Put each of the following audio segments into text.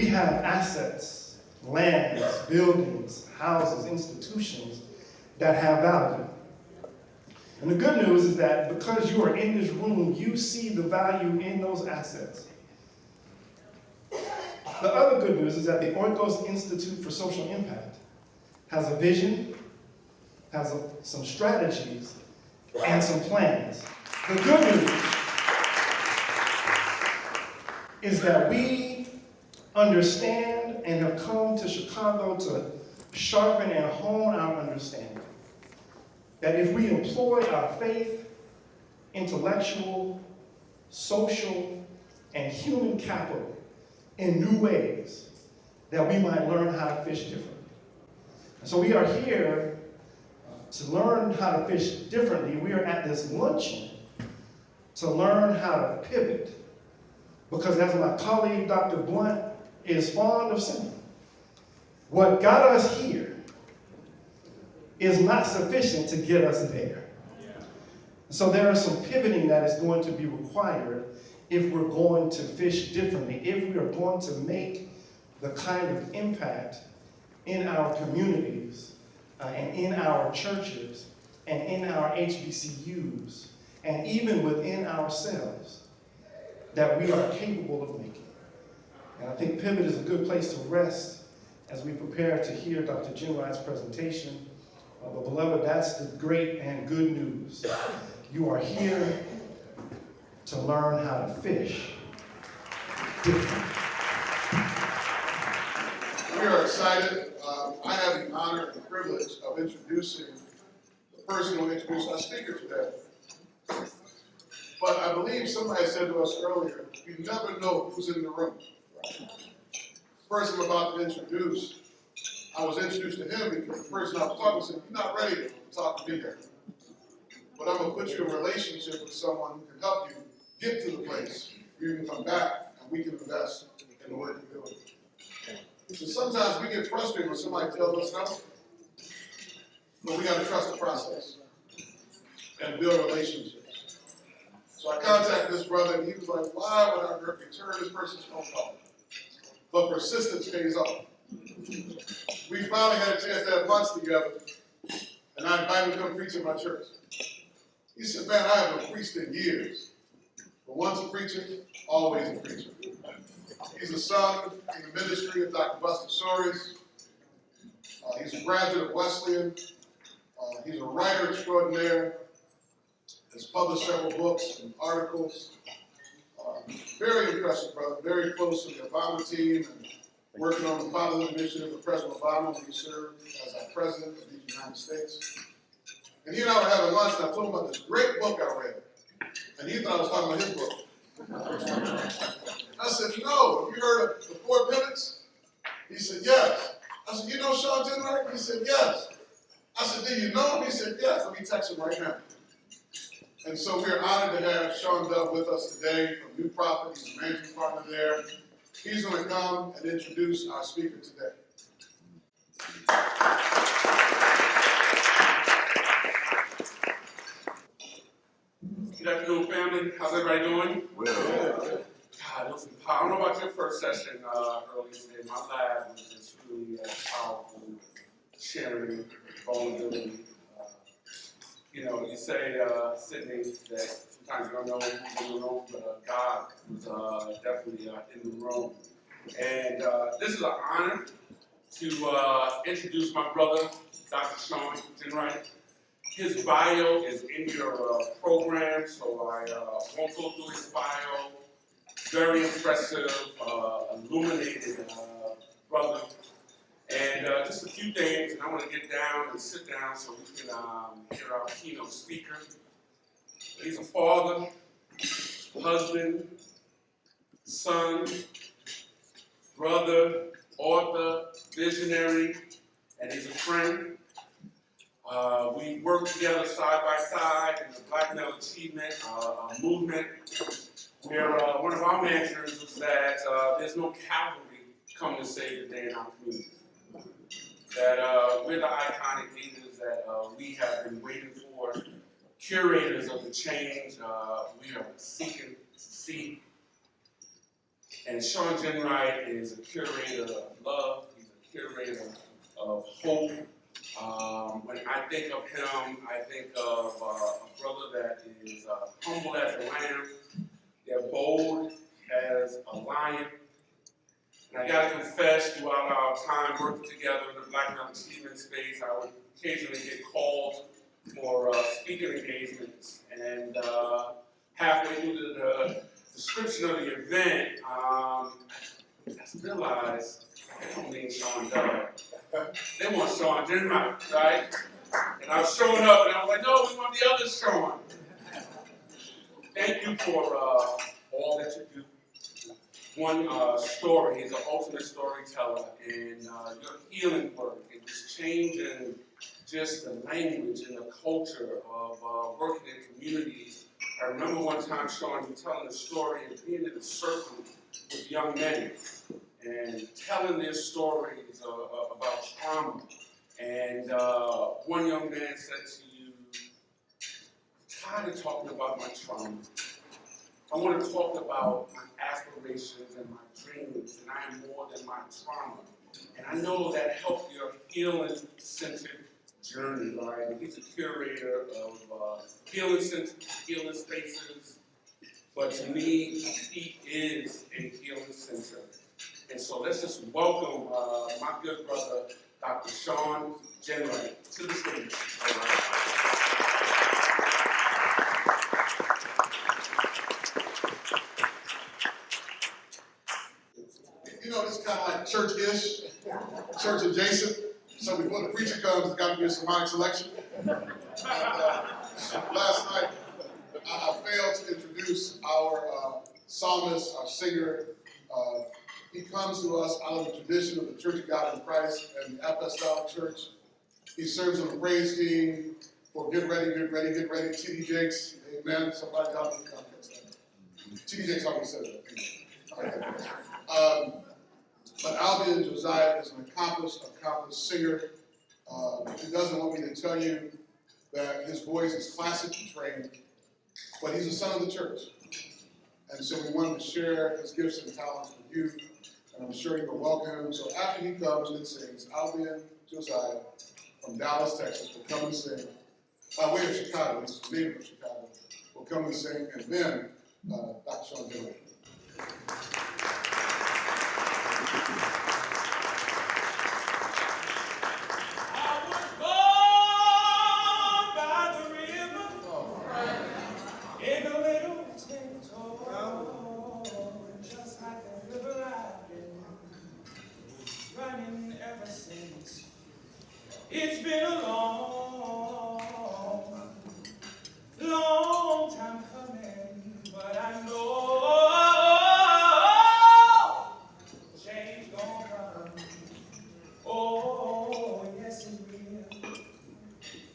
We have assets, lands, buildings, houses, institutions that have value. And the good news is that because you are in this room, you see the value in those assets. The other good news is that the Oikos Institute for Social Impact has a vision, has some strategies, and some plans. The good news is that we understand and have come to Chicago to sharpen and hone our understanding. That if we employ our faith, intellectual, social, and human capital in new ways, that we might learn how to fish differently. And so we are here to learn how to fish differently. We are at this luncheon to learn how to pivot. Because as my colleague, Dr. Blunt, is fond of saying, what got us here is not sufficient to get us there. So there is some pivoting that is going to be required if we're going to fish differently, if we are going to make the kind of impact in our communities and in our churches and in our HBCUs and even within ourselves that we are capable of making. And I think pivot is a good place to rest as we prepare to hear Dr. Ginwright's presentation. But beloved, that's the great and good news. You are here to learn how to fish different. We are excited. I have the honor and privilege of introducing the person who will introduce our speaker today. But I believe somebody said to us earlier, you never know who's in the room. The person I'm about to introduce, I was introduced to him because the person I was talking to said, you're not ready to talk to me yet. But I'm going to put you in a relationship with someone who can help you get to the place where you can come back and we can invest in the work you're doing. So sometimes we get frustrated when somebody tells us no, but we got to trust the process and build relationships. So I contacted this brother and he was like, why would I return this person's phone call? But persistence pays off. We finally had a chance to have lunch together and I invited him to come preach in my church. He said, man, I haven't preached in years. But once a preacher, always a preacher. He's a son in the ministry of Dr. Buster Soares. He's a graduate of Wesleyan. He's a writer extraordinaire. Has published several books and articles. Very impressive brother, very close to the Obama team and working on the fatherhood initiative of President Obama when he served as our president of the United States. And he and I were having lunch and I told him about this great book I read. And he thought I was talking about his book. I said, no, have you heard of The Four Pivots? He said, yes. I said, you know Shawn Ginwright? He said, yes. I said, do you know him? He said, yes. Let me text him right now. And so we're honored to have Shawn Dove with us today from New Prophet. He's a managing partner there. He's going to come and introduce our speaker today. Good afternoon, family. How's everybody doing? Well. God, listen, I don't know about your first session earlier today. My lab was just really powerful, sharing vulnerability. You know, you say, Sydney, that sometimes you don't know who's in the room, but God was definitely in the room. And this is an honor to introduce my brother, Dr. Shawn Ginwright. His bio is in your program, so I won't go through his bio. Very impressive, illuminated brother. And just a few things, and I want to get down and sit down so we can hear our keynote speaker. He's a father, husband, son, brother, author, visionary, and he's a friend. We work together side by side in the Black Male Achievement movement, where one of our mantras is that there's no cavalry coming to save the day in our community. That we're the iconic leaders that we have been waiting for, curators of the change we are seeking to see. And Shawn Ginwright is a curator of love. He's a curator of hope. When I think of him, I think of a brother that is humble as a lamb, yet bold as a lion. And I gotta confess, throughout our time working together in the Black Mountain Achievement space, I would occasionally get called for speaking engagements. And halfway through the description of the event, I realized they don't mean Shawn Dove. They want Shawn Ginwright, right? And I was showing up and I was like, no, we want the other Shawn. Thank you for all that you do. One story, he's an ultimate storyteller, and your healing work and just changing just the language and the culture of working in communities. I remember one time, Shawn, you telling a story of being in a circle with young men and telling their stories about trauma. And one young man said to you, I'm tired of talking about my trauma. I want to talk about my aspirations and my dreams, and I am more than my trauma. And I know that helped your healing-centered journey, right? And he's a curator of healing spaces, but to me, he is a healing center. And so let's just welcome my good brother, Dr. Shawn Ginwright, to the stage. All right. You know, it's kind of like church-ish, church adjacent. So before the preacher comes, there's got to be a sermonic selection. Last night, I failed to introduce our psalmist, our singer. He comes to us out of the tradition of the Church of God in Christ and the Apostolic Church. He serves on the praise team for Get Ready, T.D. Jakes. Amen. Somebody got me. T.D. Jakes always says that. But Albion Josiah is an accomplished singer. He doesn't want me to tell you that his voice is classically trained, but he's a son of the church. And so we wanted to share his gifts and talents with you, and I'm sure you will welcome him. So after he comes and sings, Albion Josiah from Dallas, Texas, will come and sing. By way of Chicago, he's native of Chicago, will come and sing, and then Dr. Shawn Ginwright. It's been a long, long time coming, but I know change gonna come. Oh, yes it will.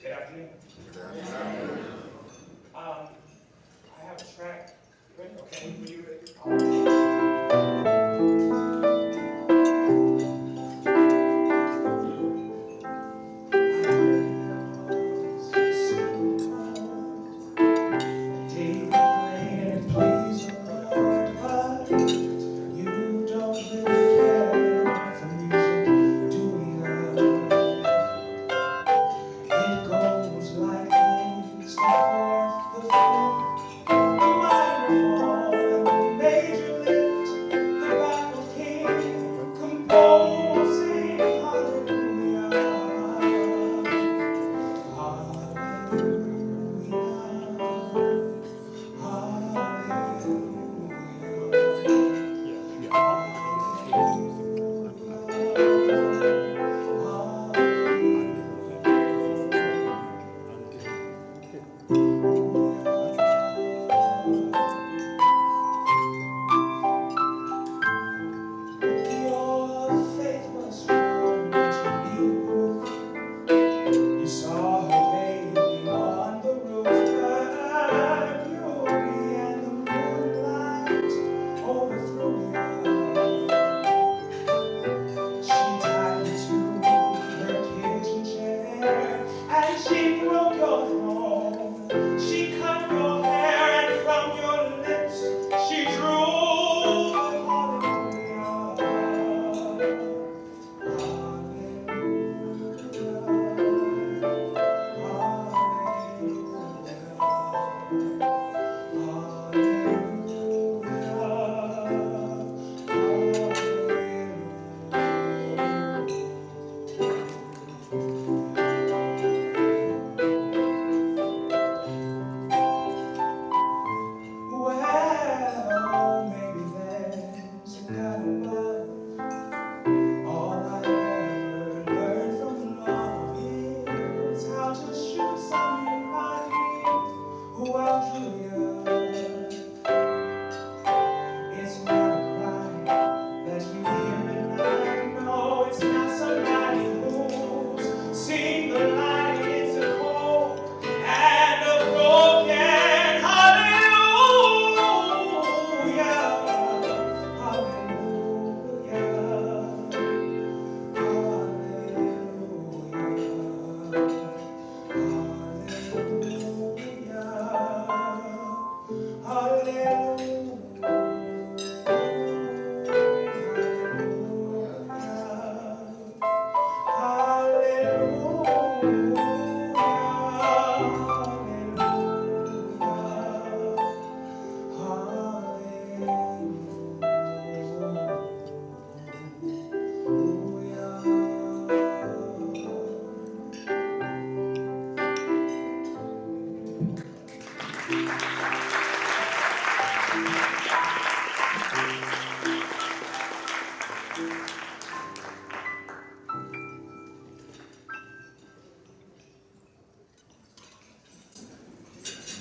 Good afternoon. I have a track. Ready? Okay, are you ready? It goes like this. somebody who outdrew you. It's not a cry that you hear at night. No, it's not somebody who's seen the light. It's a cold and a broken hallelujah. Hallelujah.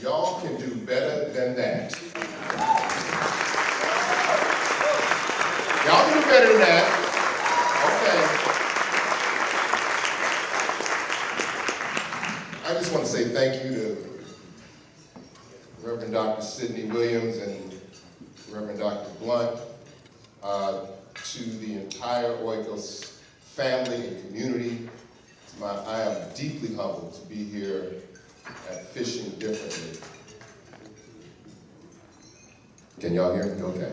Y'all can do better than that. Y'all can do better than that. Okay. I just want to say thank you to Reverend Dr. Sidney Williams and Reverend Dr. Blunt, to the entire Oikos family and community. I am deeply humbled to be here at Fishing Differently. Can y'all hear me okay?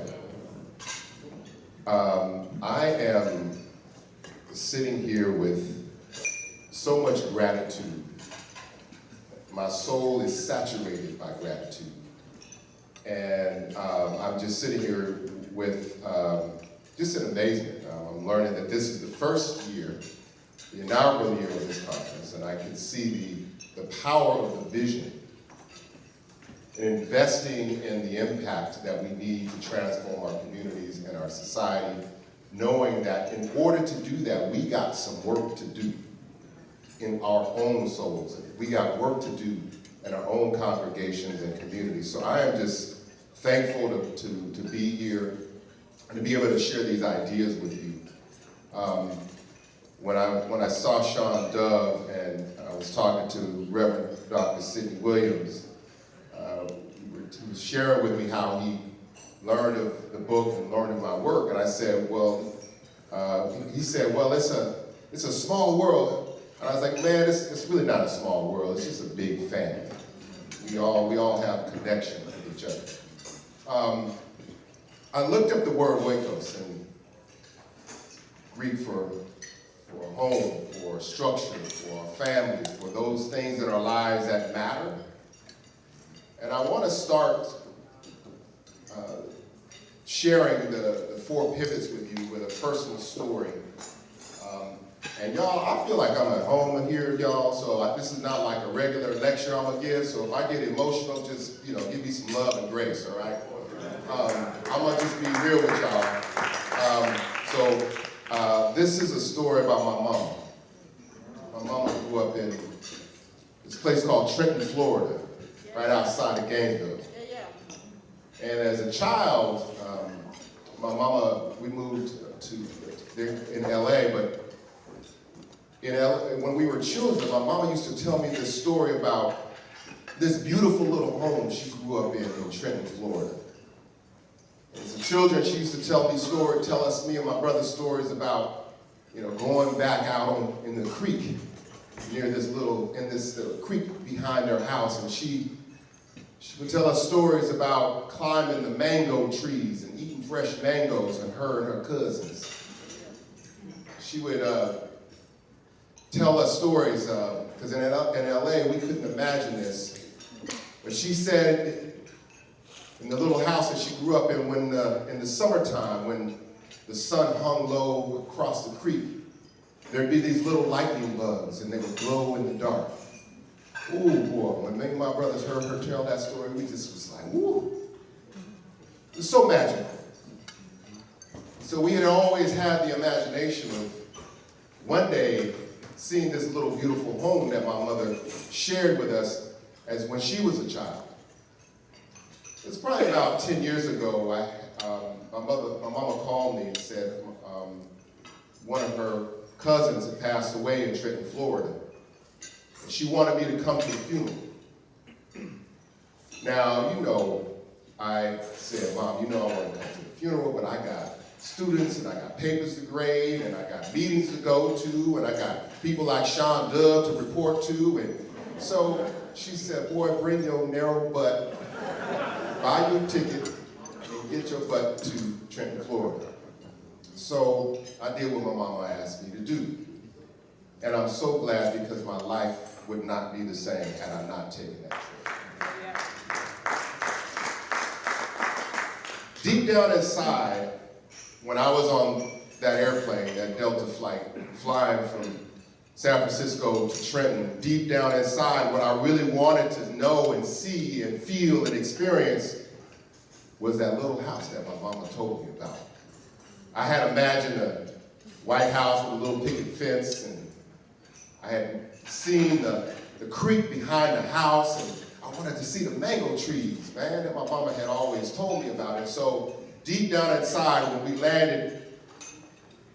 I am sitting here with so much gratitude. My soul is saturated by gratitude. And I'm just sitting here with just an amazement. I'm learning that this is the first year, the inaugural year of this conference, and I can see the power of the vision in investing in the impact that we need to transform our communities and our society, knowing that in order to do that, we got some work to do in our own souls. We got work to do in our own congregations and communities. So I am just thankful to be here and to be able to share these ideas with you. When I saw Shawn Dove and I was talking to Reverend Dr. Sidney Williams, he was sharing with me how he learned of the book and learned of my work, and I said, well, he said, well, it's a small world, and I was like, man, it's really not a small world, it's just a big family. We all have a connection with each other. I looked up the word oikos, and Greek for home, for structure, for family, for those things in our lives that matter. And I want to start sharing the 4 pivots with you with a personal story. And y'all, I feel like I'm at home in here, y'all, so this is not like a regular lecture I'm gonna give, so if I get emotional, just, give me some love and grace, all right? I'm gonna just be real with y'all. This is a story about my mom. My mama grew up in this place called Trenton, Florida, right outside of Gainesville. And as a child, my mama, we moved in LA, but in LA, when we were children, my mama used to tell me this story about this beautiful little home she grew up in Trenton, Florida. As a children, she used to tell us, me and my brother, stories about, going back out in the creek, near this little creek behind her house, and she would tell us stories about climbing the mango trees and eating fresh mangoes, and her cousins. She would tell us stories, because in LA, we couldn't imagine this, but she said in the little house that she grew up in, in the summertime, when the sun hung low across the creek, there'd be these little lightning bugs, and they would glow in the dark. Ooh, boy, when me and my brothers heard her tell that story, we just was like, woo. It was so magical. So we had always had the imagination of one day seeing this little beautiful home that my mother shared with us as when she was a child. It's probably about 10 years ago, my mama called me and said one of her cousins had passed away in Trenton, Florida. And she wanted me to come to the funeral. Now, you know, I said, Mom, you know I want to come to the funeral, but I got students and I got papers to grade and I got meetings to go to and I got people like Shawn to report to. And so she said, boy, bring your narrow butt, buy your ticket, and get your butt to Trenton, Florida. So I did what my mama asked me to do. And I'm so glad because my life would not be the same had I not taken that trip. Deep down inside, when I was on that airplane, that Delta flight, flying from San Francisco to Trenton, deep down inside, what I really wanted to know and see and feel and experience was that little house that my mama told me about. I had imagined a white house with a little picket fence, and I had seen the creek behind the house, and I wanted to see the mango trees, man, that my mama had always told me about. And so deep down inside, when we landed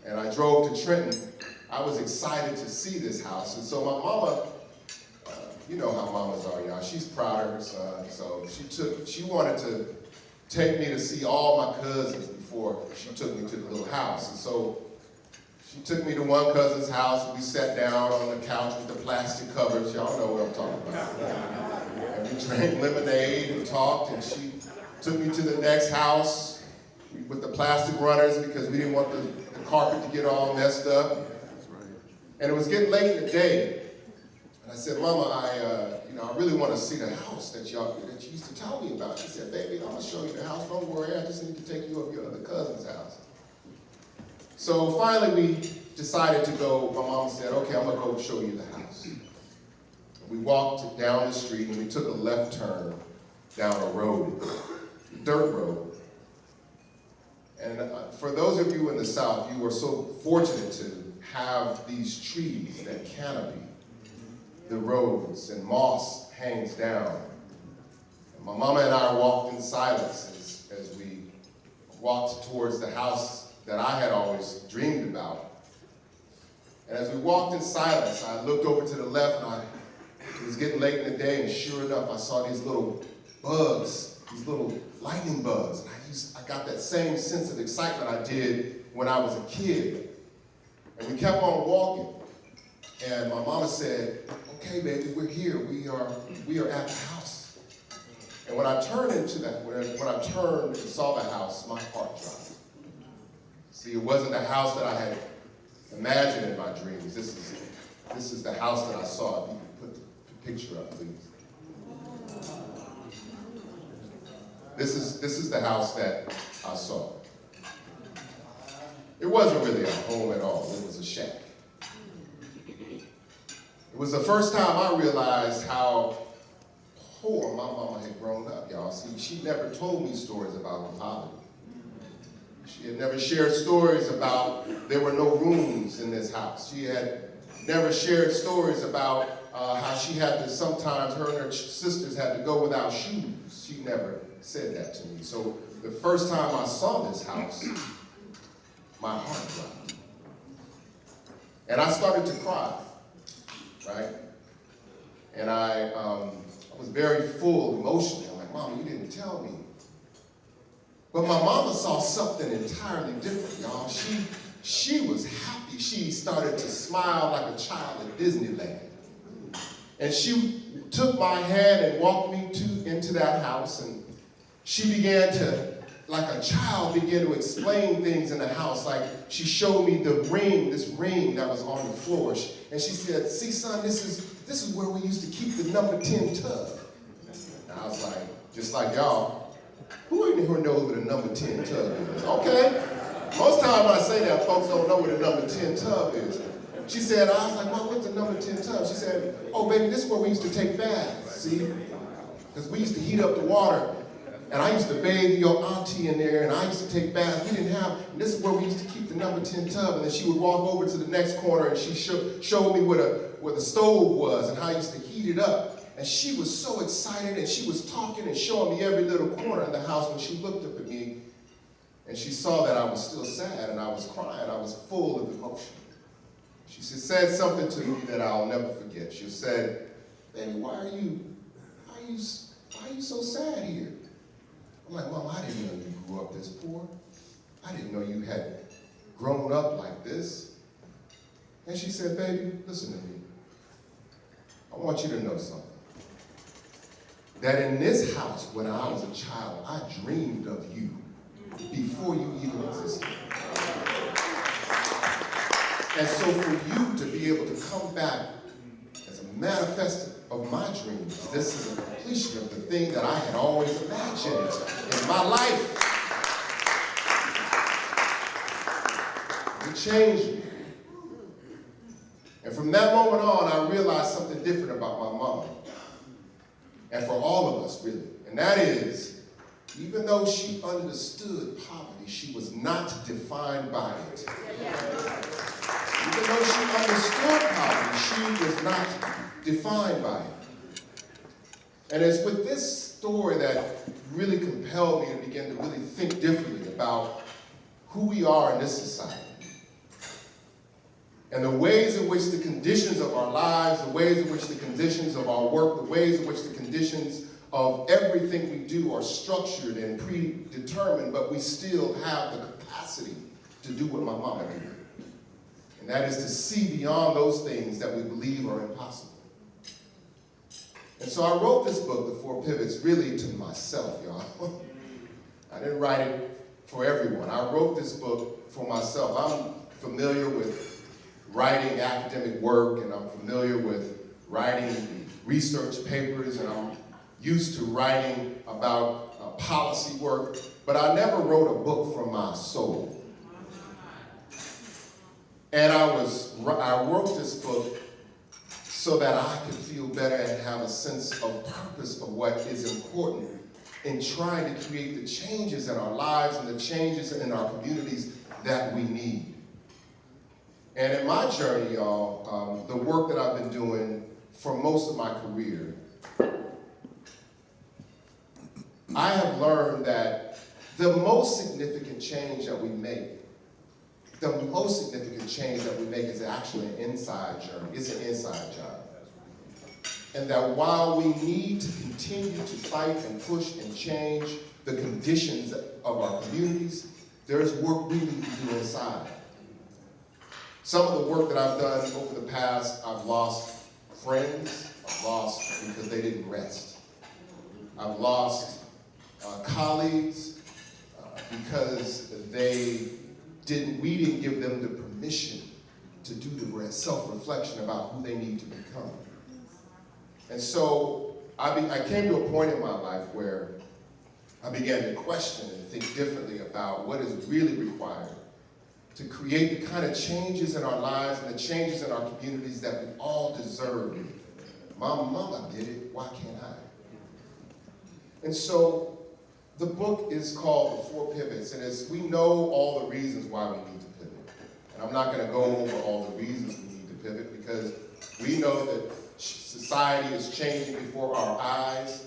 and I drove to Trenton, I was excited to see this house. And so my mama, you know how mamas are, y'all. She's proud of her son. So she wanted to take me to see all my cousins before she took me to the little house. And so she took me to one cousin's house, and we sat down on the couch with the plastic covers. Y'all know what I'm talking about. And we drank lemonade and talked, and she took me to the next house with the plastic runners because we didn't want the carpet to get all messed up. And it was getting late in the day. And I said, Mama, I really want to see the house that you used to tell me about. She said, baby, I'm going to show you the house. Don't worry, I just need to take you up your other cousin's house. So finally we decided to go. My mom said, okay, I'm going to go show you the house. We walked down the street and we took a left turn down a road, a dirt road. And for those of you in the South, you are so fortunate to have these trees that canopy the roads, and moss hangs down. And my mama and I walked in silence as we walked towards the house that I had always dreamed about. And as we walked in silence, I looked over to the left, and it was getting late in the day, and sure enough, I saw these little bugs, these little lightning bugs. And I got that same sense of excitement I did when I was a kid. And we kept on walking. And my mama said, okay, baby, we're here. We are at the house. And when I turned when I turned and saw the house, my heart dropped. See, it wasn't the house that I had imagined in my dreams. This is the house that I saw. If you could put the picture up, please. This is the house that I saw. It wasn't really a home at all. It was a shack. It was the first time I realized how poor my mama had grown up, y'all. See, she never told me stories about poverty. She had never shared stories about there were no rooms in this house. She had never shared stories about how she had to sometimes, her and her sisters had to go without shoes. She never said that to me. So the first time I saw this house, my heart dropped. And I started to cry, right? And I was very full emotionally. I'm like, Mama, you didn't tell me. But my mama saw something entirely different, y'all. She was happy. She started to smile like a child at Disneyland. And she took my hand and walked me into that house, and she began to, like a child, began to explain things in the house. Like she showed me this ring that was on the floor. And she said, see, son, this is where we used to keep the number 10 tub. And I was like, just like y'all, who in here knows what a number 10 tub is? Okay. Most time I say that, folks don't know what a number 10 tub is. She said, I was like, Mom, what's a number 10 tub? She said, oh, baby, this is where we used to take baths, see? Because we used to heat up the water And I used to bathe your auntie in there, and I used to take baths. We didn't have, and this is where we used to keep the number 10 tub, and then she would walk over to the next corner, and she showed me where the stove was and how I used to heat it up. And she was so excited, and she was talking and showing me every little corner in the house. When she looked up at me, and she saw that I was still sad, and I was crying, I was full of emotion. She said something to me that I'll never forget. She said, "Baby, why are you so sad here?" I'm like, "Mom, I didn't know you grew up this poor. I didn't know you had grown up like this." And she said, "Baby, listen to me. I want you to know something. That in this house, when I was a child, I dreamed of you before you even existed. And so for you to be able to come back as a manifestation of my dreams, this is a completion of the thing that I had always imagined in my life." It changed me. And from that moment on, I realized something different about my mom. And for all of us, really. And that is, even though she understood poverty, she was not defined by it. Even though she understood poverty, she was not defined by it. And it's with this story that really compelled me to begin to really think differently about who we are in this society. And the ways in which the conditions of our lives, the ways in which the conditions of our work, the ways in which the conditions of everything we do are structured and predetermined, but we still have the capacity to do what my mama did. And that is to see beyond those things that we believe are impossible. And so I wrote this book, The Four Pivots, really to myself, y'all. I didn't write it for everyone. I wrote this book for myself. I'm familiar with writing academic work, and I'm familiar with writing research papers, and I'm used to writing about policy work, but I never wrote a book from my soul. And I wrote this book so that I could feel better and have a sense of purpose of what is important in trying to create the changes in our lives and the changes in our communities that we need. And in my journey, y'all, the work that I've been doing for most of my career, I have learned that the most significant change that we make, is actually an inside journey. It's an inside job. And that while we need to continue to fight and push and change the conditions of our communities, there's work we need to do inside. Some of the work that I've done over the past, I've lost friends. I've lost because they didn't rest. I've lost colleagues because we didn't give them the permission to do the self-reflection about who they need to become. And so I came to a point in my life where I began to question and think differently about what is really required to create the kind of changes in our lives and the changes in our communities that we all deserve. My mama did it, why can't I? And so the book is called The Four Pivots, and as we know all the reasons why we need to pivot. And I'm not gonna go over all the reasons we need to pivot because we know that society is changing before our eyes.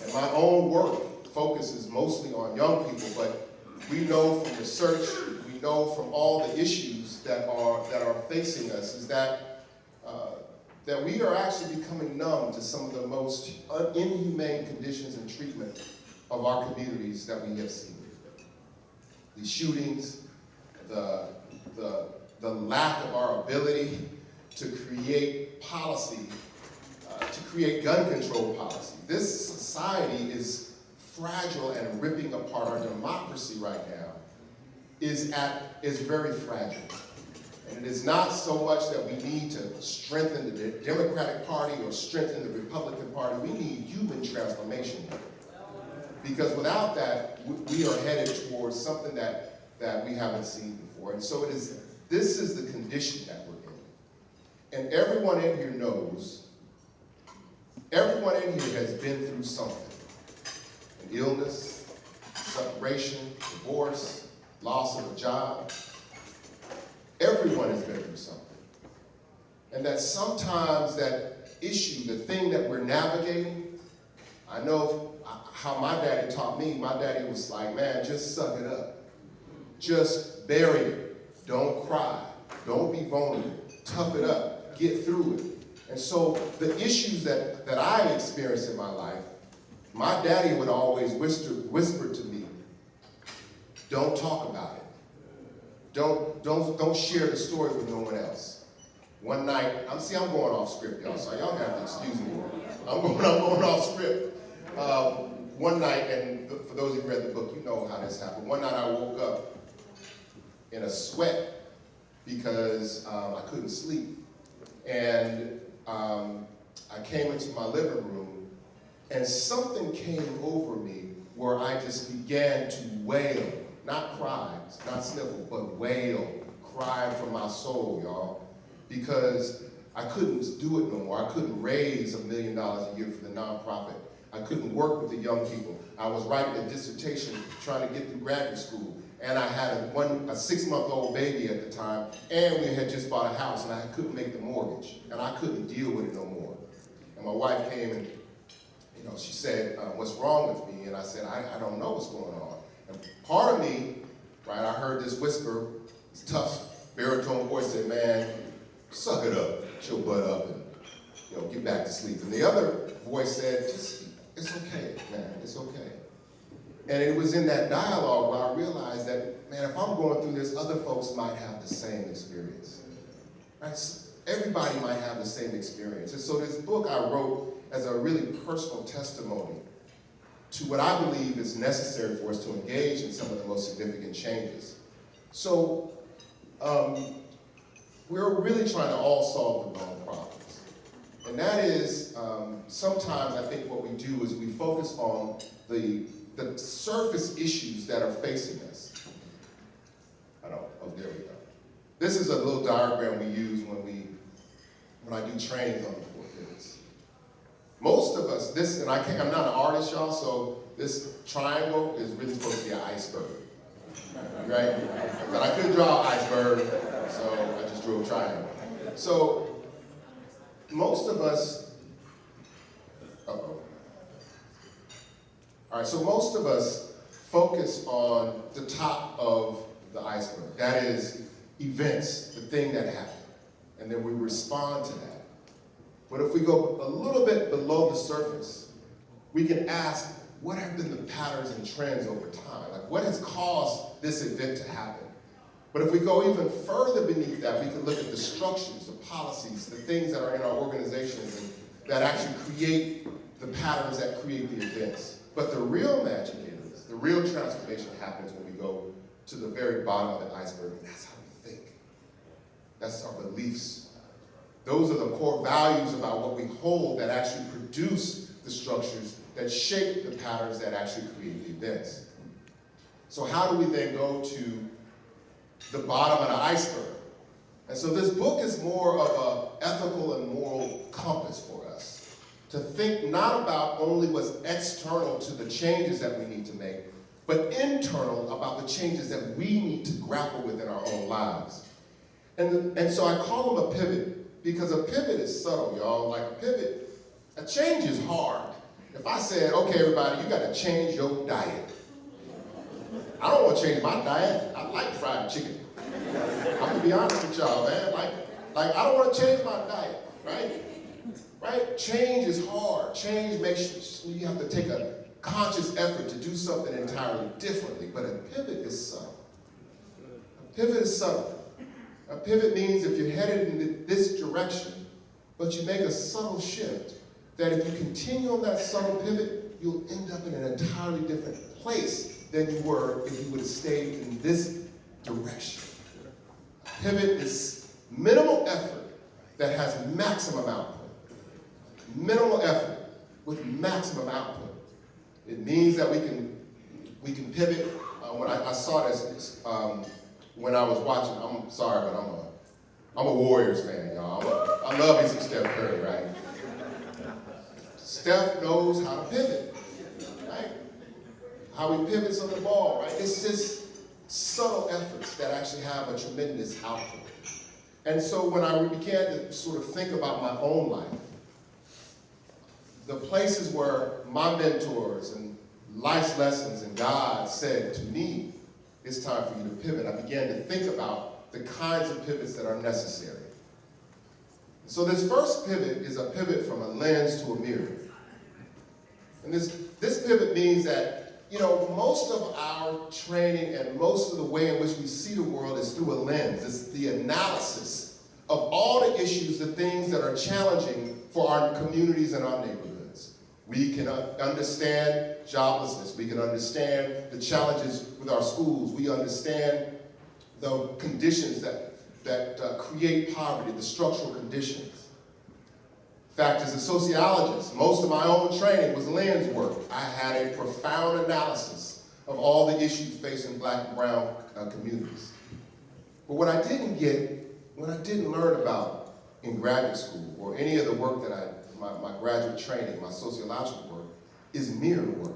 And my own work focuses mostly on young people, but we know from research, we know from all the issues that are facing us is that we are actually becoming numb to some of the most inhumane conditions and treatment of our communities that we have seen. The shootings, the lack of our ability to create policy, to create gun control policy. This society is fragile and ripping apart. Our democracy right now is very fragile. And it is not so much that we need to strengthen the Democratic Party or strengthen the Republican Party. We need human transformation. Because without that, we are headed towards something that we haven't seen before. And so this is the condition that we're in. And everyone in here knows, everyone in here has been through something. an illness, separation, divorce, loss of a job. Everyone has been through something. And that sometimes that issue, the thing that we're navigating, I know how my daddy taught me. My daddy was like, man, just suck it up. Just bury it. Don't cry. Don't be vulnerable. Tough it up. Get through it. And so the issues that I experienced in my life, my daddy would always whisper to me, don't talk about it. Don't share the story with no one else. One night, I'm going off script, y'all, so y'all have to excuse me. I'm going off script. One night, and for those who read the book, you know how this happened. One night I woke up in a sweat because I couldn't sleep. And I came into my living room, and something came over me where I just began to wail. Not cry, not sniffle, but wail, cry from my soul, y'all, because I couldn't do it no more. I couldn't raise $1 million a year for the nonprofit. I couldn't work with the young people. I was writing a dissertation, trying to get through graduate school, and I had a 6-month-old baby at the time, and we had just bought a house, and I couldn't make the mortgage, and I couldn't deal with it no more. And my wife came and, she said, what's wrong with me? And I said, I don't know what's going on. And part of me, right, I heard this whisper, this tough baritone voice said, man, suck it up, chill butt up, and get back to sleep. And the other voice said, it's okay, man, it's okay. And it was in that dialogue where I realized that, man, if I'm going through this, other folks might have the same experience. Right? Everybody might have the same experience. And so this book I wrote as a really personal testimony to what I believe is necessary for us to engage in some of the most significant changes. So we're really trying to all solve the wrong problems. And that is, sometimes I think what we do is we focus on the surface issues that are facing us. There we go. This is a little diagram we use when I do trainings on the 4 pivots. Most of us, I'm not an artist, y'all, so this triangle is really supposed to be an iceberg, right? But I couldn't draw an iceberg, so I just drew a triangle. So most of us, all right, so most of us focus on the top of the iceberg. That is events, the thing that happened. And then we respond to that. But if we go a little bit below the surface, we can ask, what have been the patterns and trends over time? Like, what has caused this event to happen? But if we go even further beneath that, we can look at the structures, the policies, the things that are in our organizations and that actually create the patterns that create the events. But the real magic is, the real transformation happens when we go to the very bottom of the iceberg, and that's how we think. That's our beliefs. Those are the core values about what we hold that actually produce the structures that shape the patterns that actually create the events. So how do we then go to the bottom of the iceberg? And so this book is more of an ethical and moral compass for us, to think not about only what's external to the changes that we need to make, but internal about the changes that we need to grapple with in our own lives. And so I call them a pivot, because a pivot is subtle, y'all. Like a pivot, a change is hard. If I said, okay, everybody, you gotta change your diet. I don't wanna change my diet. I like fried chicken. I'm gonna be honest with y'all, man. Like I don't wanna change my diet, right? Change is hard. Change makes you have to take a conscious effort to do something entirely differently, but a pivot is subtle. A pivot is subtle. A pivot means if you're headed in this direction, but you make a subtle shift, that if you continue on that subtle pivot, you'll end up in an entirely different place than you were if you would have stayed in this direction. A pivot is minimal effort that has maximum output. Minimal effort with maximum output. It means that we can pivot. When I saw this, when I was watching, I'm sorry, but I'm a Warriors fan, y'all. I love me some Steph Curry, right? Steph knows how to pivot, right? how he pivots on the ball, right? It's just subtle efforts that actually have a tremendous output. And so when I began to sort of think about my own life, the places where my mentors and life's lessons and God said to me, it's time for you to pivot, I began to think about the kinds of pivots that are necessary. So this first pivot is a pivot from a lens to a mirror. And this pivot means that, you know, most of our training and most of the way in which we see the world is through a lens. It's the analysis of all the issues, the things that are challenging for our communities and our neighborhoods. We can understand joblessness. We can understand the challenges with our schools. We understand the conditions that create poverty, the structural conditions. In fact, as a sociologist, most of my own training was lens work. I had a profound analysis of all the issues facing Black and brown communities. But what I didn't learn about in graduate school or any of the work that my graduate training, my sociological work, is mirror work.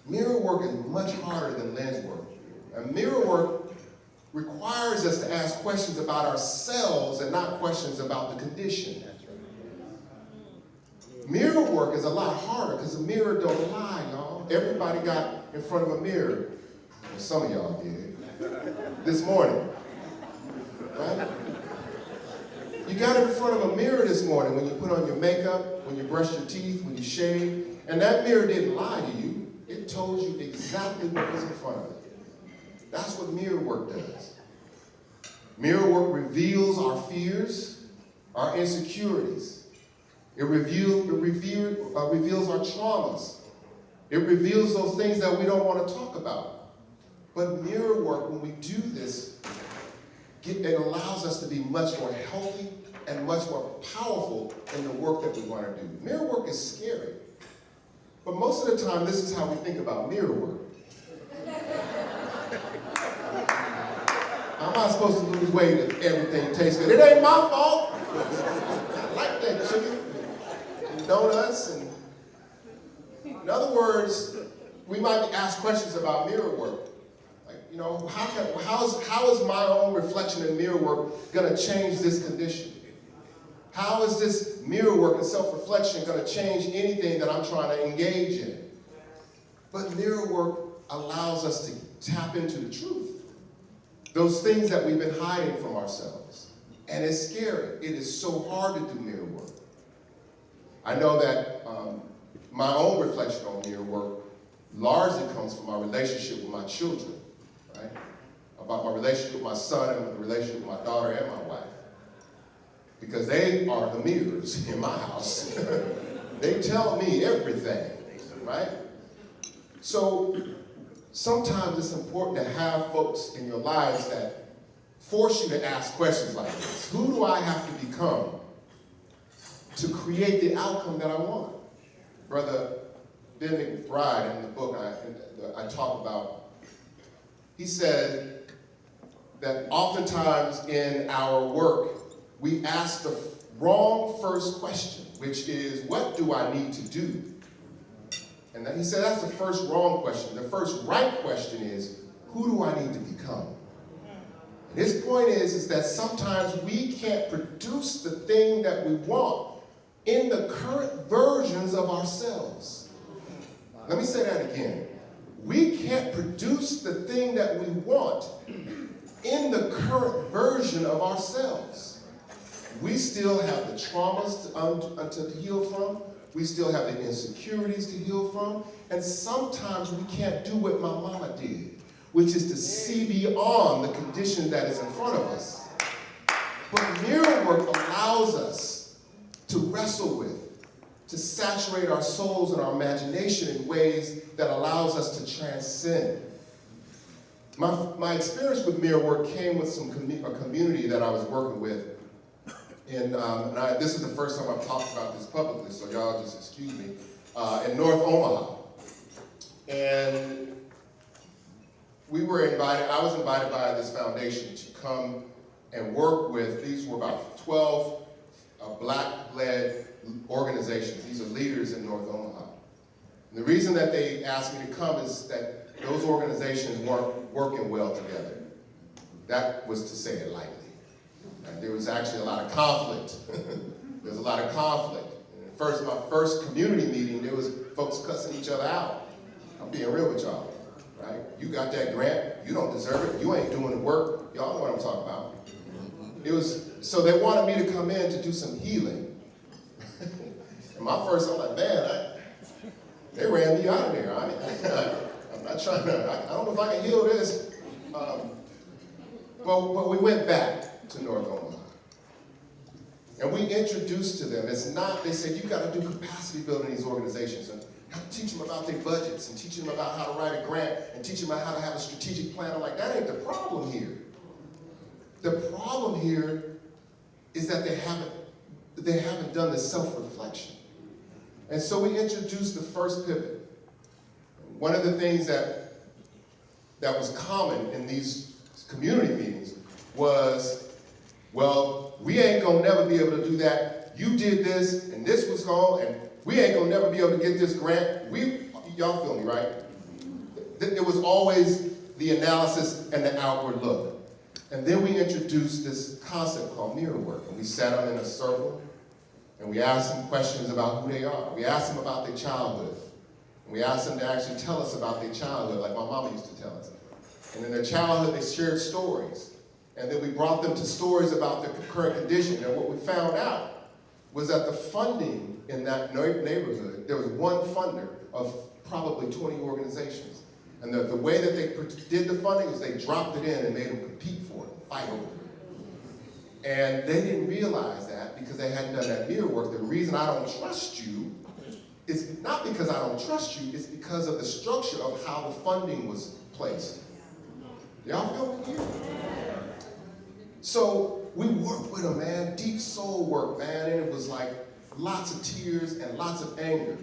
Mirror work is much harder than lens work. And mirror work requires us to ask questions about ourselves and not questions about the condition. Mirror work is a lot harder because the mirror don't lie, y'all. Everybody got in front of a mirror, well, some of y'all did, this morning, right? You got in front of a mirror this morning when you put on your makeup, when you brush your teeth, when you shave, and that mirror didn't lie to you. It told you exactly what was in front of it. That's what mirror work does. Mirror work reveals our fears, our insecurities. It reveals our traumas. It reveals those things that we don't want to talk about. But mirror work, when we do this, it allows us to be much more healthy and much more powerful in the work that we want to do. Mirror work is scary. But most of the time, this is how we think about mirror work. How am I supposed to lose weight if everything tastes good? It ain't my fault. I like that chicken and donuts. And in other words, we might be asked questions about mirror work. Like, you know, how is my own reflection in mirror work going to change this condition? How is this mirror work and self-reflection going to change anything that I'm trying to engage in? But mirror work allows us to tap into the truth. Those things that we've been hiding from ourselves. And it's scary. It is so hard to do mirror work. I know that my own reflection on mirror work largely comes from my relationship with my children, right? About my relationship with my son and the relationship with my daughter and my wife. Because they are the mirrors in my house. They tell me everything, right? So sometimes it's important to have folks in your lives that force you to ask questions like this. Who do I have to become to create the outcome that I want? Brother Ben McBride, in the book I talk about, he said that oftentimes in our work, we ask the wrong first question, which is, what do I need to do? And then he said that's the first wrong question. The first right question is, who do I need to become? And his point is that sometimes we can't produce the thing that we want in the current versions of ourselves. Let me say that again. We can't produce the thing that we want in the current version of ourselves. We still have the traumas to heal from. We still have the insecurities to heal from. And sometimes we can't do what my mama did, which is to see beyond the condition that is in front of us. But mirror work allows us to wrestle with, to saturate our souls and our imagination in ways that allows us to transcend. My experience with mirror work came with a community that I was working with. And this is the first time I've talked about this publicly, so y'all just excuse me, in North Omaha. And I was invited by this foundation to come and work with, these were about 12 Black-led organizations. These are leaders in North Omaha. And the reason that they asked me to come is that those organizations weren't working well together. That was to say it lightly. And there was actually a lot of conflict. There was a lot of conflict. And my first community meeting, there was folks cussing each other out. I'm being real with y'all, right? You got that grant, you don't deserve it, you ain't doing the work. Y'all know what I'm talking about. So they wanted me to come in to do some healing. And I'm like, man, they ran me out of there. I'm not trying to, I don't know if I can heal this. But we went back to North Omaha. And we introduced to them, it's not, they said, you got to do capacity building in these organizations and teach them about their budgets and teach them about how to write a grant and teach them about how to have a strategic plan. I'm like, that ain't the problem here. The problem here is that they haven't done the self-reflection. And so we introduced the first pivot. One of the things that was common in these community meetings was, well, we ain't gonna never be able to do that. You did this, and this was gone, and we ain't gonna never be able to get this grant. Y'all feel me, right? It was always the analysis and the outward look. And then we introduced this concept called mirror work. And we sat them in a circle, and we asked them questions about who they are. We asked them about their childhood. And we asked them to actually tell us about their childhood, like my mama used to tell us. And in their childhood, they shared stories. And then we brought them to stories about their current condition. And what we found out was that the funding in that neighborhood, there was one funder of probably 20 organizations. And the way that they did the funding was they dropped it in and made them compete for it, fight over it. And they didn't realize that because they hadn't done that mirror work. The reason I don't trust you is not because I don't trust you, it's because of the structure of how the funding was placed. Y'all feel me here? So we worked with them, man, deep soul work, man, and it was like lots of tears and lots of anger.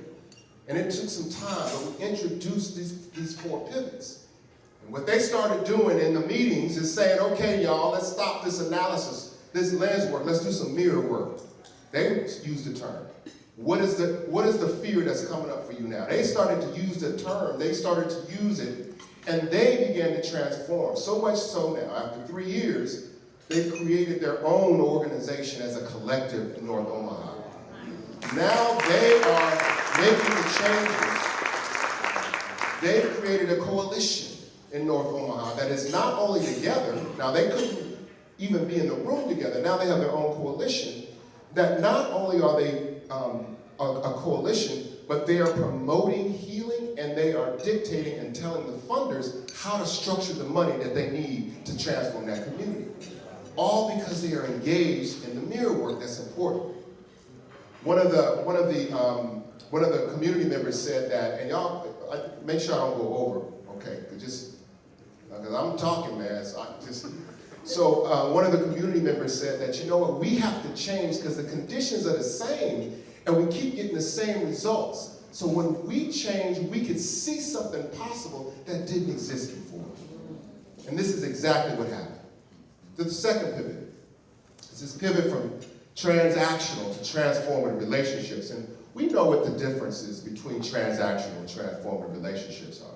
And it took some time, but we introduced these 4 pivots. And what they started doing in the meetings is saying, okay, y'all, let's stop this analysis, this lens work, let's do some mirror work. They used the term. What is the fear that's coming up for you now? They started to use the term, they started to use it, and they began to transform. So much so now, after 3 years, they've created their own organization as a collective in North Omaha. Now they are making the changes. They've created a coalition in North Omaha that is not only together, now they couldn't even be in the room together, now they have their own coalition, that not only are they a coalition, but they are promoting healing and they are dictating and telling the funders how to structure the money that they need to transform that community. All because they are engaged in the mirror work that's important. One of the community members said that, and y'all, make sure I don't go over, okay? Because I'm talking, man. So one of the community members said that, you know what, we have to change because the conditions are the same, and we keep getting the same results. So when we change, we can see something possible that didn't exist before. And this is exactly what happened. The second pivot is this pivot from transactional to transformative relationships. And we know what the differences between transactional and transformative relationships are.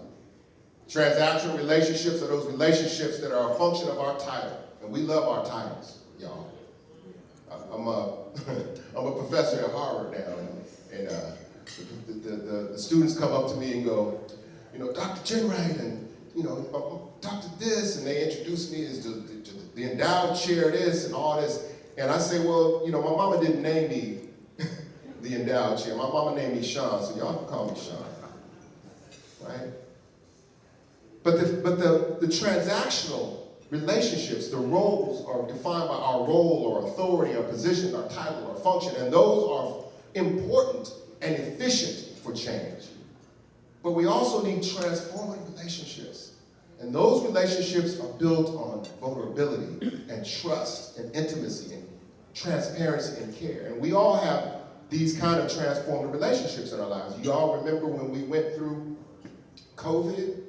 Transactional relationships are those relationships that are a function of our title. And we love our titles, y'all. I'm a professor at Harvard now, and the students come up to me and go, you know, Dr. Ginwright, and you know, Dr. This, and they introduce me as the endowed chair this and all this. And I say, well, you know, my mama didn't name me the endowed chair. My mama named me Shawn, so y'all can call me Shawn, right? But the transactional relationships, the roles are defined by our role or authority or position or title or function, and those are important and efficient for change. But we also need transformative relationships. And those relationships are built on vulnerability and trust and intimacy and transparency and care. And we all have these kind of transformative relationships in our lives. You all remember when we went through COVID,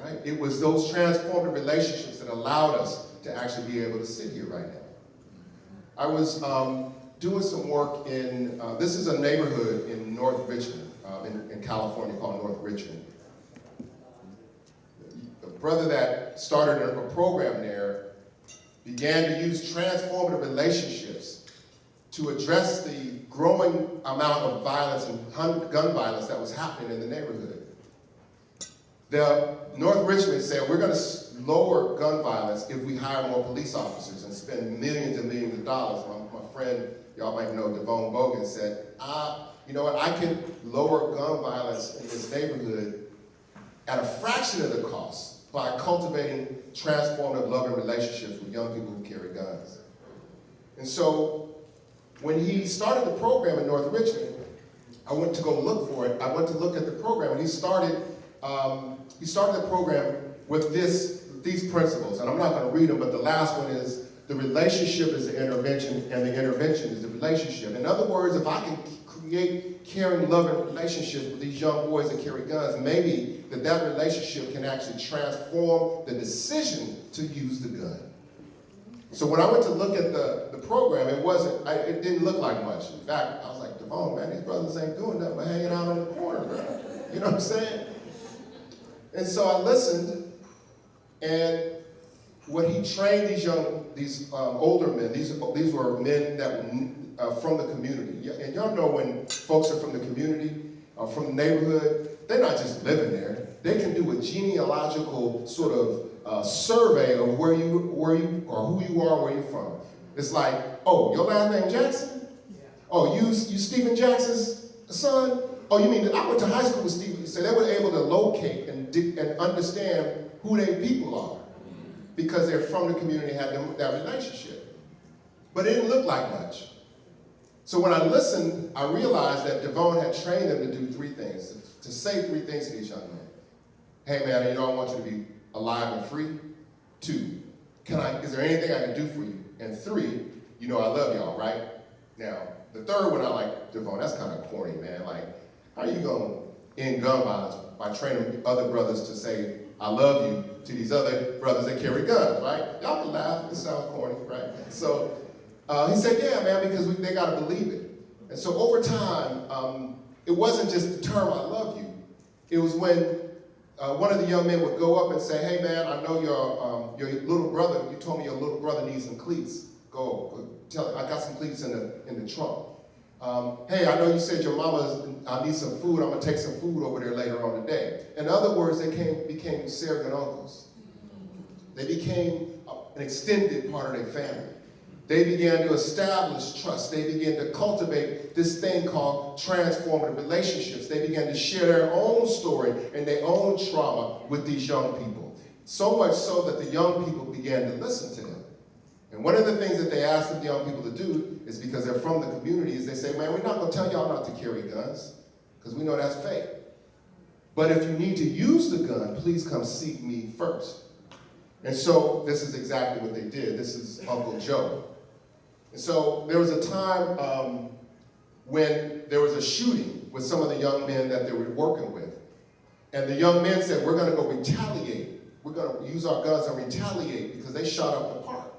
right? It was those transformative relationships that allowed us to actually be able to sit here right now. I was doing some work in, this is a neighborhood in North Richmond, in California. California called North Richmond. The brother that started a program there began to use transformative relationships to address the growing amount of violence and gun violence that was happening in the neighborhood. The North Richmond said, we're going to lower gun violence if we hire more police officers and spend millions and millions of dollars. My friend, y'all might know, Devon Bogan, said, you know what, I can lower gun violence in this neighborhood at a fraction of the cost by cultivating transformative, loving relationships with young people who carry guns. And so when he started the program in North Richmond, I went to go look for it. I went to look at the program, and he started the program with these principles. And I'm not going to read them, but the last one is the relationship is the intervention, and the intervention is the relationship. In other words, if I can create caring, loving relationships with these young boys that carry guns, maybe that relationship can actually transform the decision to use the gun. So when I went to look at the program, it didn't look like much. In fact, I was like, Devon, man, these brothers ain't doing nothing but hanging out on the corner, bro. You know what I'm saying? And so I listened, and what he trained these older men, these were men that were from the community. And y'all know when folks are from the community, from the neighborhood, they're not just living there. They can do a genealogical sort of survey of where you or who you are, where you're from. It's like, oh, your last name Jackson? Oh, you Stephen Jackson's son? Oh, you mean I went to high school with Stephen? So they were able to locate and understand who their people are because they're from the community and had that relationship. But it didn't look like much. So when I listened, I realized that Devon had trained them to do three things, to say three things to these young men. Hey man, I want you to be alive and free. 2, is there anything I can do for you? And 3, I love y'all, right? Now, the third one I like, Devon, that's kind of corny, man. Like, how are you going to end gun violence by training other brothers to say, I love you, to these other brothers that carry guns, right? Y'all can laugh, it sounds corny, right? So he said, yeah, man, because they got to believe it. And so over time, it wasn't just the term, I love you. It was when one of the young men would go up and say, hey, man, I know your little brother, you told me your little brother needs some cleats. Go tell him, I got some cleats in the trunk. Hey, I know you said your I need some food, I'm gonna take some food over there later on today. In other words, they became surrogate uncles. They became an extended part of their family. They began to establish trust. They began to cultivate this thing called transformative relationships. They began to share their own story and their own trauma with these young people. So much so that the young people began to listen to them. And one of the things that they asked the young people to do is because they're from the community is they say, man, we're not going to tell y'all not to carry guns because we know that's fake. But if you need to use the gun, please come seek me first. And so this is exactly what they did. This is Uncle Joe. And so there was a time when there was a shooting with some of the young men that they were working with. And the young men said, we're going to go retaliate. We're going to use our guns and retaliate because they shot up the park.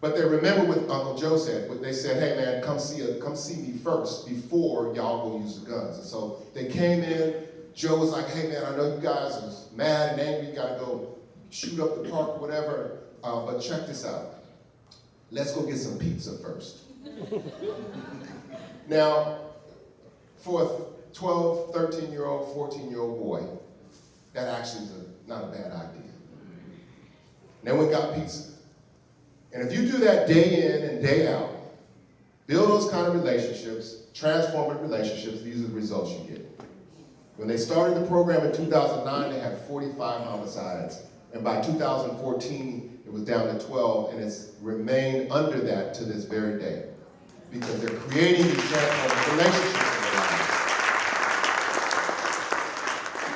But they remember what Uncle Joe said. They said, hey man, come see me first before y'all go use the guns. And so they came in. Joe was like, hey man, I know you guys are mad and angry. You got to go shoot up the park, whatever. But check this out. Let's go get some pizza first. Now, for a 12, 13-year-old, 14-year-old boy, that actually is not a bad idea. Then we got pizza. And if you do that day in and day out, build those kind of relationships, transformative relationships, these are the results you get. When they started the program in 2009, they had 45 homicides. And by 2014, it was down to 12, and it's remained under that to this very day. Because they're creating these transformative relationships in their lives.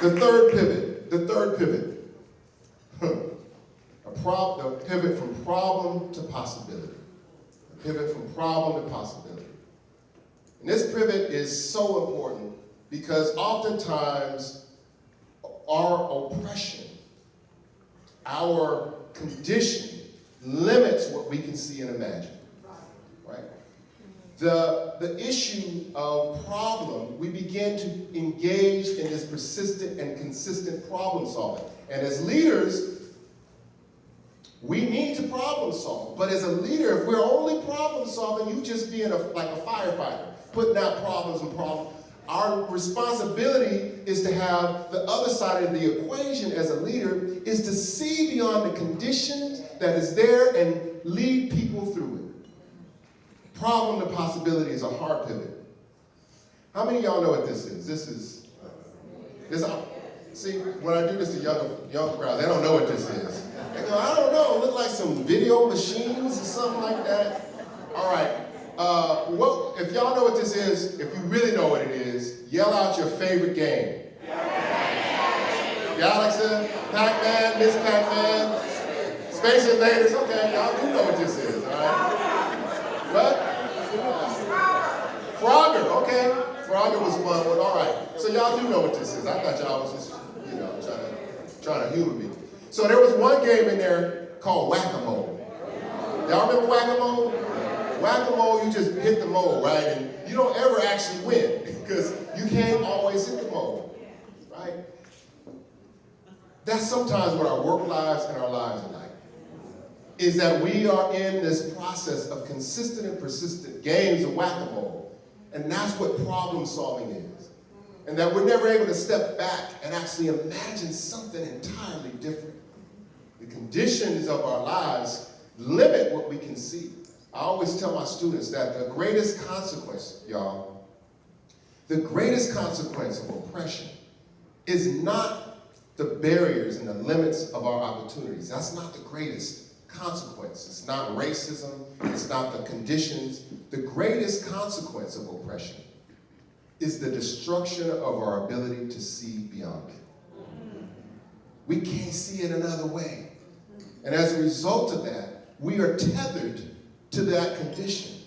The third pivot. The pivot from problem to possibility. A pivot from problem to possibility. And this pivot is so important because oftentimes our oppression, our condition limits what we can see and imagine, right? the issue of problem, we begin to engage in this persistent and consistent problem solving. And as leaders, we need to problem solve. But as a leader, if we're only problem solving, you just being like a firefighter, putting out problems and problems. Our responsibility is to have the other side of the equation as a leader, is to see beyond the condition that is there and lead people through it. Problem to possibility is a hard pivot. How many of y'all know what this is? This, see, when I do this to young crowds, they don't know what this is. They go, I don't know, it look like some video machines or something like that. All right, if y'all know what this is, if you really know what it is, yell out your favorite game. Galaxy, Pac-Man, Miss Pac-Man, Space Invaders, okay, y'all do know what this is, all right? What? Frogger, okay. Frogger was fun one, all right. So y'all do know what this is. I thought y'all was just, trying to humor me. So there was one game in there called Whack-A-Mole. Y'all remember Whack-A-Mole? Whack-A-Mole, you just hit the mole, right? And you don't ever actually win because you can't always hit the mole, right? That's sometimes what our work lives and our lives are like, is that we are in this process of consistent and persistent games of Whack-A-Mole. And that's what problem solving is. And that we're never able to step back and actually imagine something entirely different. The conditions of our lives limit what we can see. I always tell my students that the greatest consequence, y'all, the greatest consequence of oppression is not the barriers and the limits of our opportunities. That's not the greatest consequence. It's not racism. It's not the conditions. The greatest consequence of oppression is the destruction of our ability to see beyond it. We can't see it another way. And as a result of that, we are tethered to that condition.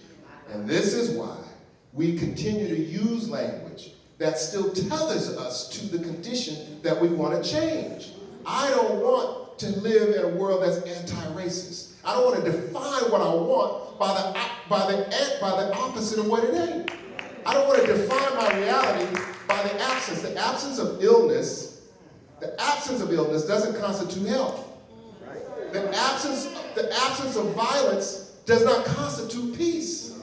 And this is why we continue to use language that still tethers us to the condition that we want to change. I don't want to live in a world that's anti-racist. I don't want to define what I want by the opposite of what it ain't. I don't want to define my reality by the absence. The absence of illness doesn't constitute health. The absence of violence does not constitute peace.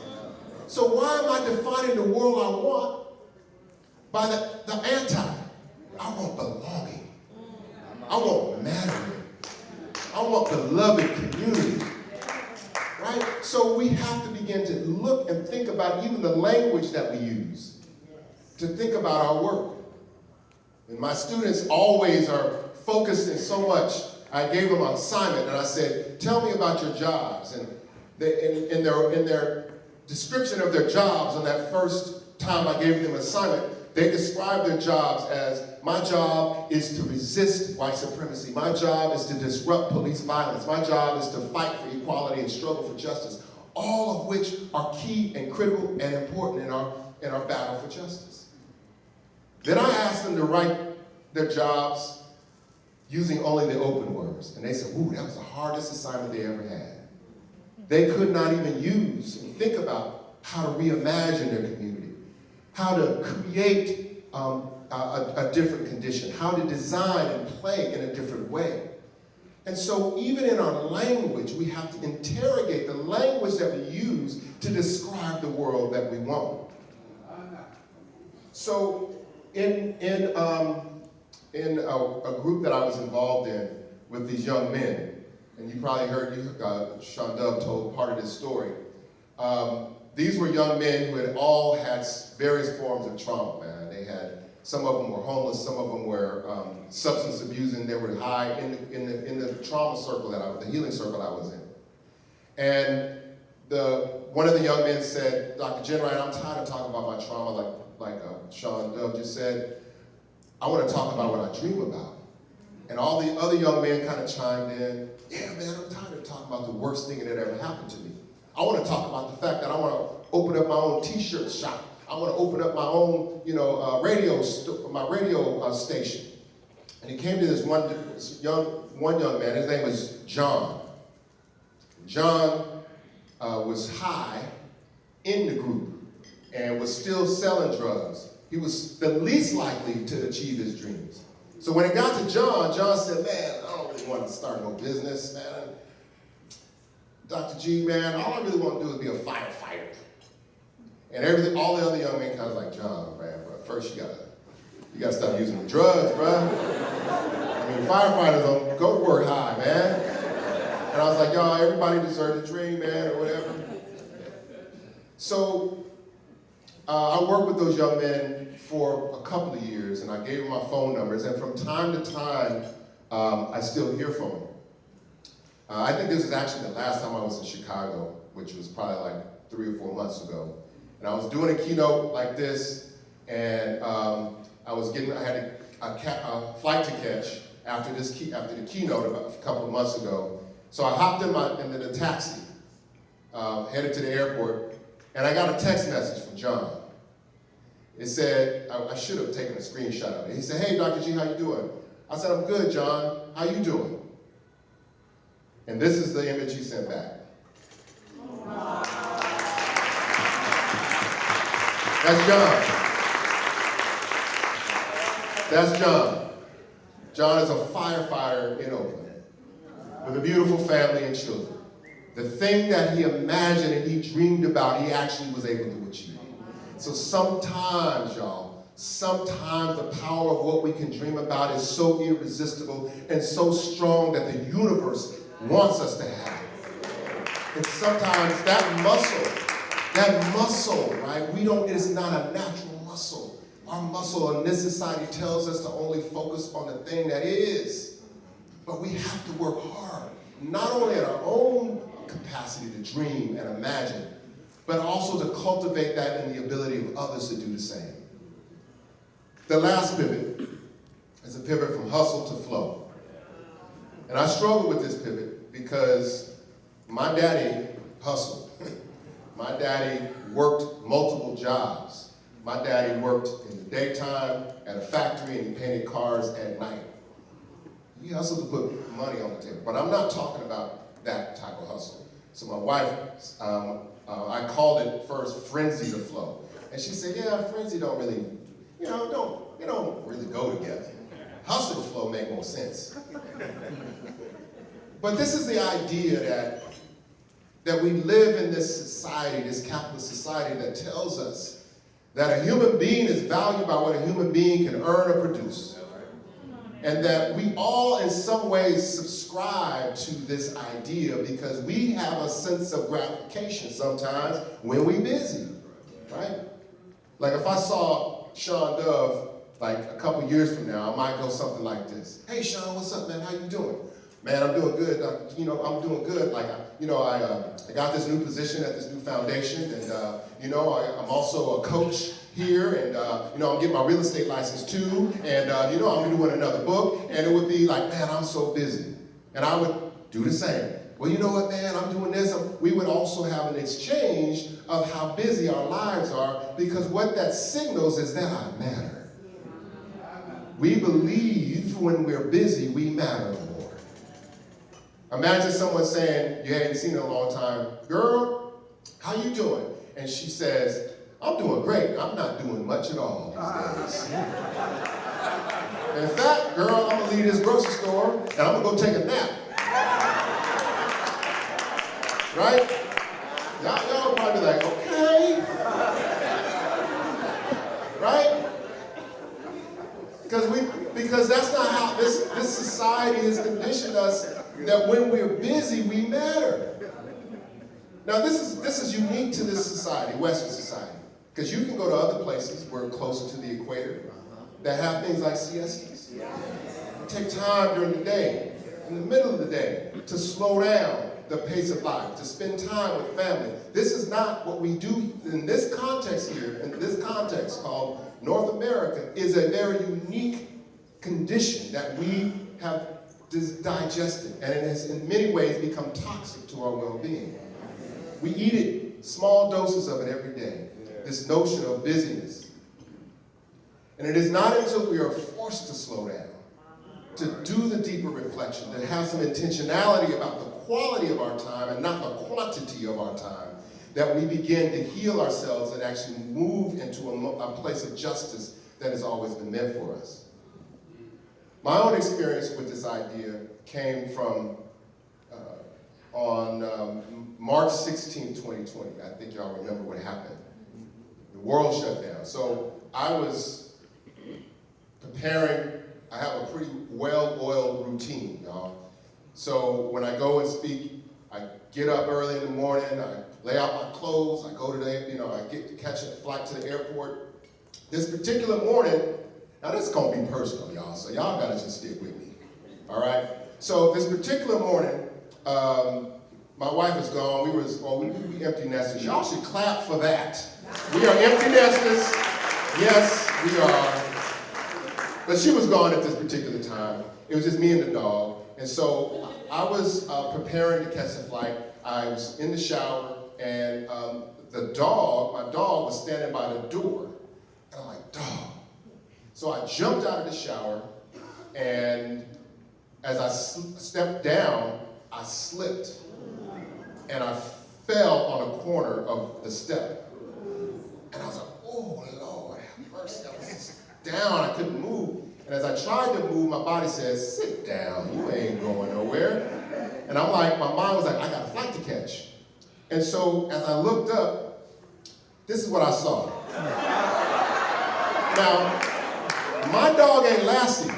So why am I defining the world I want by the anti? I want belonging. I want mattering. I want beloved community. Right? So we have to begin to look and think about even the language that we use to think about our work. And my students always are focusing so much. I gave them an assignment and I said, tell me about your jobs. And in their description of their jobs on that first time I gave them an assignment, they described their jobs as, my job is to resist white supremacy. My job is to disrupt police violence. My job is to fight for equality and struggle for justice. All of which are key and critical and important in our battle for justice. Then I asked them to write their jobs using only the open words. And they said, ooh, that was the hardest assignment they ever had. They could not even use and think about how to reimagine their community, how to create a different condition, how to design and play in a different way. And so even in our language, we have to interrogate the language that we use to describe the world that we want. So in a group that I was involved in with these young men, and you probably heard Shawn told part of this story. These were young men who had all had various forms of trauma, man. Some of them were homeless, some of them were substance abusing. They were high in the trauma circle the healing circle I was in. And one of the young men said, Dr. Ginwright, I'm tired of talking about my trauma like Shawn just said. I want to talk about what I dream about. And all the other young men kind of chimed in, yeah, man, I'm tired of talking about the worst thing that ever happened to me. I want to talk about the fact that I want to open up my own t-shirt shop. I want to open up my own, radio station. And he came to this one young man. His name was John. John was high in the group and was still selling drugs, he was the least likely to achieve his dreams. So when it got to John, John said, man, I don't really want to start no business, man. Dr. G, man, all I really want to do is be a firefighter. And all the other young men kind of like, John, man, but first you gotta stop using the drugs, bro. I mean, firefighters don't go to work high, man. And I was like, y'all, everybody deserves a dream, man, or whatever. So I worked with those young men for a couple of years, and I gave them my phone numbers, and from time to time, I still hear from them. I think this was actually the last time I was in Chicago, which was probably like 3 or 4 months ago. And I was doing a keynote like this, and I had a flight to catch after the keynote about a couple of months ago. So I hopped into the taxi, headed to the airport, and I got a text message from John. It said, I should have taken a screenshot of it. He said, hey, Dr. G, how you doing? I said, I'm good, John. How you doing? And this is the image he sent back. That's John. That's John. John is a firefighter in Oakland with a beautiful family and children. The thing that he imagined and he dreamed about, he actually was able to achieve. So sometimes, y'all, the power of what we can dream about is so irresistible and so strong that the universe wants us to have it. And sometimes that muscle, right, it's not a natural muscle. Our muscle in this society tells us to only focus on the thing that is. But we have to work hard, not only at our own capacity to dream and imagine, but also to cultivate that in the ability of others to do the same. The last pivot is a pivot from hustle to flow. And I struggle with this pivot because my daddy hustled. My daddy worked multiple jobs. My daddy worked in the daytime at a factory and he painted cars at night. He hustled to put money on the table. But I'm not talking about that type of hustle. So my wife, I called it first frenzy to flow. And she said, yeah, frenzy don't really, they don't really go together. Hustle to flow make more sense. But this is the idea that we live in this society, this capitalist society that tells us that a human being is valued by what a human being can earn or produce. And that we all in some ways subscribe to this idea because we have a sense of gratification sometimes when we're busy, right? Like if I saw Shawn Dove like a couple years from now, I might go something like this. Hey Shawn, what's up, man? How you doing? Man, I'm doing good. I'm doing good. Like, I got this new position at this new foundation, and I'm also a coach here, and I'm getting my real estate license too, and I'm doing another book, and it would be like, man, I'm so busy, and I would do the same. Well, you know what, man, I'm doing this. We would also have an exchange of how busy our lives are, because what that signals is that I matter. We believe when we're busy, we matter more. Imagine someone saying, you hadn't seen in a long time, girl, how you doing? And she says, I'm doing great. I'm not doing much at all these days. In fact, girl, I'm gonna leave this grocery store and I'm gonna go take a nap. Right? Y'all probably be like, okay. Right? Because that's not how this society has conditioned us, that when we're busy, we matter. Now this is unique to this society, Western society, because you can go to other places where we're closer to the equator that have things like siestas. Take time during the day, in the middle of the day, to slow down the pace of life, to spend time with family. This is not what we do in this context here, in this context called North America, is a very unique condition that we have digested, and it has in many ways become toxic to our well-being. We eat it, small doses of it every day, this notion of busyness. And it is not until we are forced to slow down, to do the deeper reflection, to have some intentionality about the quality of our time and not the quantity of our time, that we begin to heal ourselves and actually move into a place of justice that has always been meant for us. My own experience with this idea came from on March 16, 2020. I think y'all remember what happened. The world shut down. So I was preparing. I have a pretty well-oiled routine, y'all. So when I go and speak, I get up early in the morning, I lay out my clothes, I go to I get to catch a flight to the airport. This particular morning, now this is gonna be personal, y'all, so y'all gotta just stick with me, all right? So this particular morning, my wife is gone. We empty nesters. Y'all should clap for that. We are empty nesters. Yes, we are. But she was gone at this particular time. It was just me and the dog. And so I was preparing to catch the flight. I was in the shower, and my dog was standing by the door. And I'm like, dog. So I jumped out of the shower, and as I stepped down, I slipped. And I fell on a corner of the step. And I was like, oh, Lord, have mercy. I was just down, I couldn't move. And as I tried to move, my body said, sit down, you ain't going nowhere. And I'm like, my mind was like, I got a flight to catch. And so as I looked up, this is what I saw. Now, my dog ain't Lassie.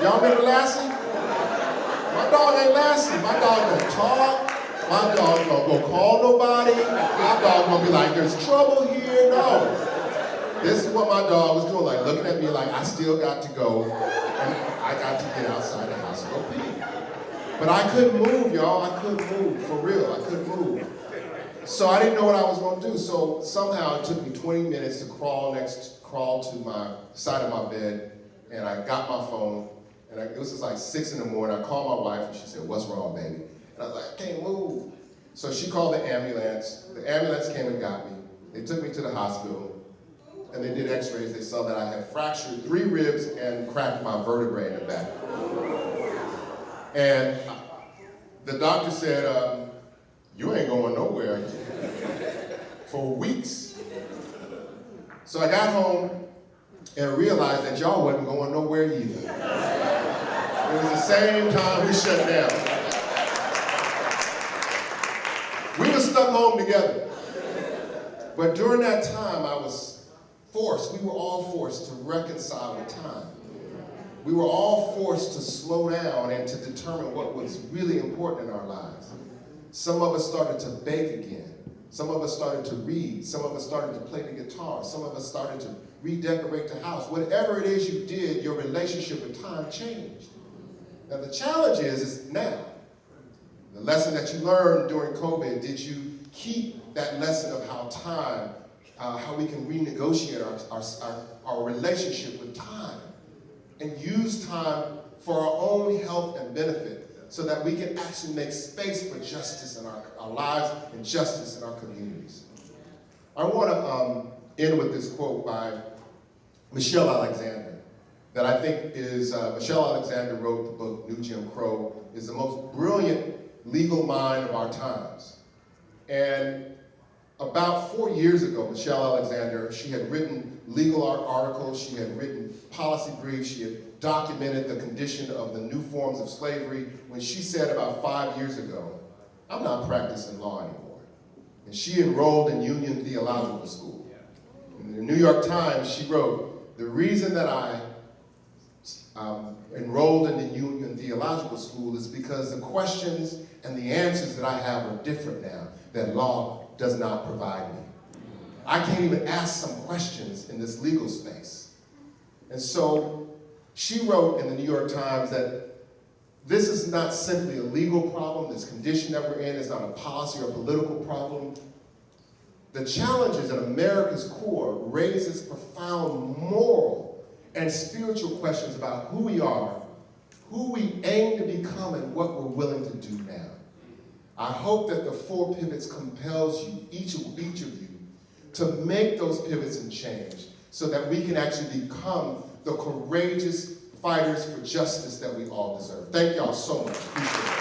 Y'all remember Lassie? My dog ain't Lassie. My dog don't talk. My dog don't go call nobody. My dog gonna be like, there's trouble here. No. This is what my dog was doing, like looking at me like I still got to go, and I got to get outside the house and go pee. But I couldn't move, y'all. I couldn't move, for real. I couldn't move. So I didn't know what I was gonna do. So somehow it took me 20 minutes to crawl to my side of my bed, and I got my phone, and it was just like 6 in the morning. I called my wife, and she said, what's wrong, baby? And I was like, I can't move. So she called the ambulance. The ambulance came and got me. They took me to the hospital, and they did x-rays. They saw that I had fractured 3 ribs and cracked my vertebrae in the back. And the doctor said, you ain't going nowhere for weeks. So I got home and realized that y'all wasn't going nowhere either. It was the same time we shut down. We were stuck home together. But during that time, we were all forced to reconcile with time. We were all forced to slow down and to determine what was really important in our lives. Some of us started to bake again. Some of us started to read. Some of us started to play the guitar. Some of us started to redecorate the house. Whatever it is you did, your relationship with time changed. Now the challenge is now. The lesson that you learned during COVID, did you keep that lesson of how we can renegotiate our relationship with time and use time for our own health and benefit so that we can actually make space for justice in our lives and justice in our communities. I want to end with this quote by Michelle Alexander that I think is, Michelle Alexander wrote the book New Jim Crow, is the most brilliant legal mind of our times. And about 4 years ago, Michelle Alexander, she had written legal articles, she had written policy briefs, she had documented the condition of the new forms of slavery when she said about 5 years ago, I'm not practicing law anymore. And she enrolled in Union Theological School. In the New York Times, she wrote, the reason that I enrolled in the Union Theological School is because the questions and the answers that I have are different now that law does not provide me. I can't even ask some questions in this legal space. And so she wrote in the New York Times that this is not simply a legal problem, this condition that we're in is not a policy or political problem. The challenges at America's core raises profound moral and spiritual questions about who we are, who we aim to become, and what we're willing to do now. I hope that the 4 pivots compels you, each of you, to make those pivots and change so that we can actually become the courageous fighters for justice that we all deserve. Thank y'all so much. Appreciate it.